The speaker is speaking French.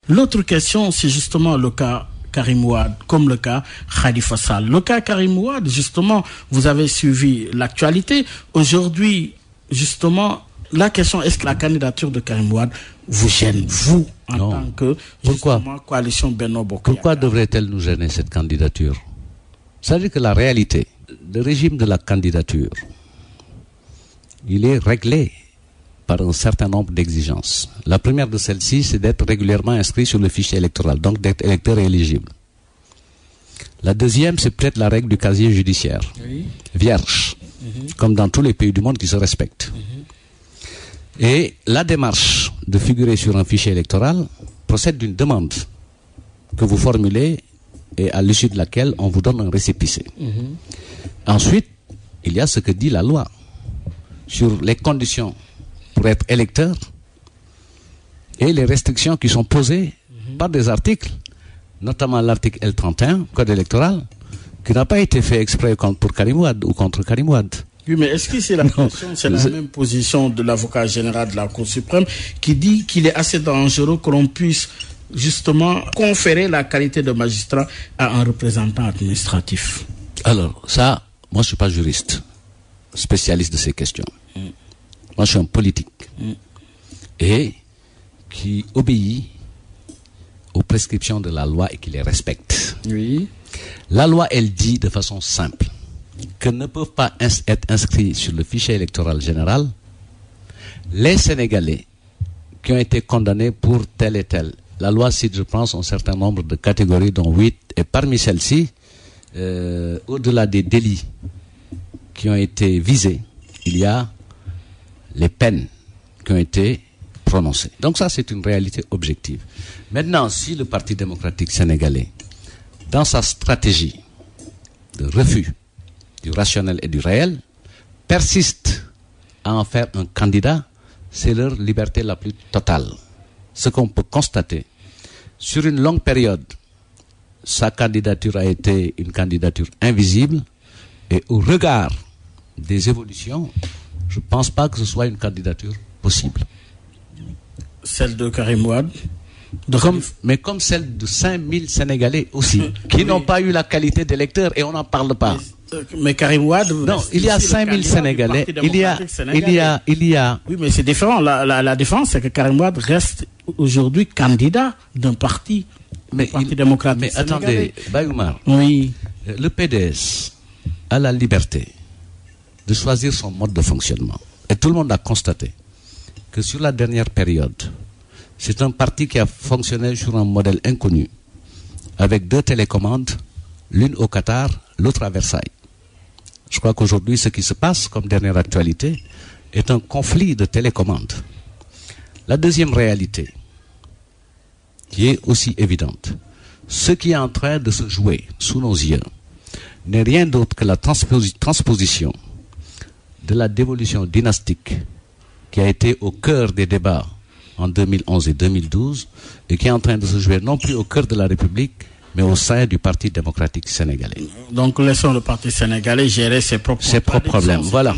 L'autre question, c'est justement le cas Karim Wade, comme le cas Khalifa Sall. Le cas Karim Wade, justement, vous avez suivi l'actualité. Aujourd'hui, justement, la question, est-ce que la candidature de Karim Wade vous gêne, vous, en tant que coalition Benno Bokk Yakaar? Pourquoi devrait-elle nous gêner, cette candidature? C'est-à-dire que la réalité, le régime de la candidature, il est réglé par un certain nombre d'exigences. La première de celles-ci, c'est d'être régulièrement inscrit sur le fichier électoral, donc d'être électeur éligible. La deuxième, c'est peut-être la règle du casier judiciaire, vierge, comme dans tous les pays du monde qui se respectent. Et la démarche de figurer sur un fichier électoral procède d'une demande que vous formulez et à l'issue de laquelle on vous donne un récépissé. Ensuite, il y a ce que dit la loi sur les conditions pour être électeur et les restrictions qui sont posées par des articles, notamment l'article L31, Code électoral, qui n'a pas été fait exprès pour Karim Wade ou contre Karim Wade. Oui, mais est-ce que c'est la même position de l'avocat général de la Cour suprême qui dit qu'il est assez dangereux que l'on puisse justement conférer la qualité de magistrat à un représentant administratif? Alors, ça, moi je ne suis pas juriste, spécialiste de ces questions. Moi je suis un politique et qui obéit aux prescriptions de la loi et qui les respecte. Oui. La loi, elle dit de façon simple que ne peuvent pas être inscrits sur le fichier électoral général les Sénégalais qui ont été condamnés pour tel et tel. La loi cite, je pense, un certain nombre de catégories, dont 8, et parmi celles-ci, au-delà des délits qui ont été visés, il y a les peines qui ont été prononcées. Donc ça, c'est une réalité objective. Maintenant, si le Parti démocratique sénégalais, dans sa stratégie de refus du rationnel et du réel, persiste à en faire un candidat, c'est leur liberté la plus totale. Ce qu'on peut constater, sur une longue période, sa candidature a été une candidature invisible, et au regard des évolutions, je ne pense pas que ce soit une candidature possible. Celle de Karim Wade, mais comme celle de 5000 Sénégalais aussi, qui n'ont pas eu la qualité d'électeur, et on n'en parle pas. Mais Karim Wade... Non, il y a 5000 Sénégalais. Il y a... Oui, mais c'est différent. La différence, c'est que Karim Wade reste aujourd'hui candidat d'un parti, démocratique. Mais attendez, Bayoumar, oui. Le PDS a la liberté de choisir son mode de fonctionnement. Et tout le monde a constaté que sur la dernière période, c'est un parti qui a fonctionné sur un modèle inconnu, avec 2 télécommandes, l'une au Qatar, l'autre à Versailles. Je crois qu'aujourd'hui, ce qui se passe comme dernière actualité est un conflit de télécommandes. La deuxième réalité, qui est aussi évidente, ce qui est en train de se jouer sous nos yeux n'est rien d'autre que la transposition de la dévolution dynastique qui a été au cœur des débats en 2011 et 2012 et qui est en train de se jouer non plus au cœur de la République, mais au sein du Parti démocratique sénégalais. Donc laissons le Parti sénégalais gérer ses propres problèmes. Voilà.